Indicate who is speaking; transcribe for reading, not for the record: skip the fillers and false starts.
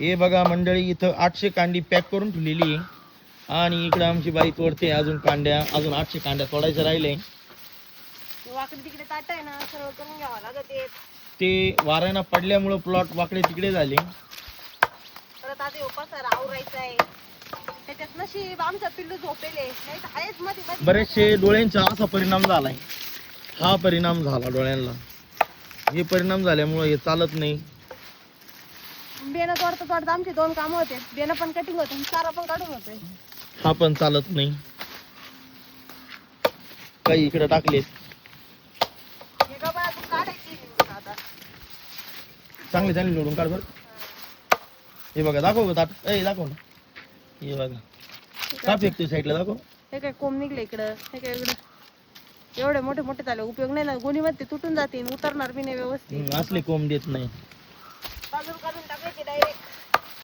Speaker 1: हे बघा मंडळी, इथं 800 कांडी पॅक करून ठेवलेली आहे. आणि इकडे आमची बाई तोडते अजून कांड्या, अजून 800 कांड्या तोडायचं राहिले.
Speaker 2: वाकडे तिकडे ताट आहे ना, सर्व करून घ्यावं लागत.
Speaker 1: ते वाऱ्यानं पडल्यामुळं प्लॉट वाकडे तिकडे झाले.
Speaker 2: परत आता उपासार आवरायचं आहे. त्याच्यात नशीब आमचा पिल्लू झोपेले, नाही तर आहेच मध्ये मध्ये.
Speaker 1: बरेचसे डोळ्यांचा असा परिणाम झालाय. हा परिणाम झाला डोळ्यांना. हे परिणाम झाल्यामुळे हे चालत नाही.
Speaker 2: बेना तोडता तोडता आमचे 2 कामं होते. बेना पण कटिंग होते, चारा पण काढून होते.
Speaker 1: हा पण चालत नाही. काही इकडे टाकले.
Speaker 2: हे गबाळ तू काढायची आता.
Speaker 1: चांगले चांगले निवडून काढ बरं. हे बघा, दाखव गं ताट. दाखव ना. हे बघा, का फेकतोय साईडला, दाखव.
Speaker 2: हे काय कोंब निघले इकडं, हे काय इकडं एवढे मोठे मोठे झाले, उपयोग नाही ना. गोणीमध्ये तुटून जातील, उतरणार बी नाही व्यवस्थित.
Speaker 1: असले कोंब देत नाही.
Speaker 2: बाजूला काढून टाकायचे डायरेक्ट.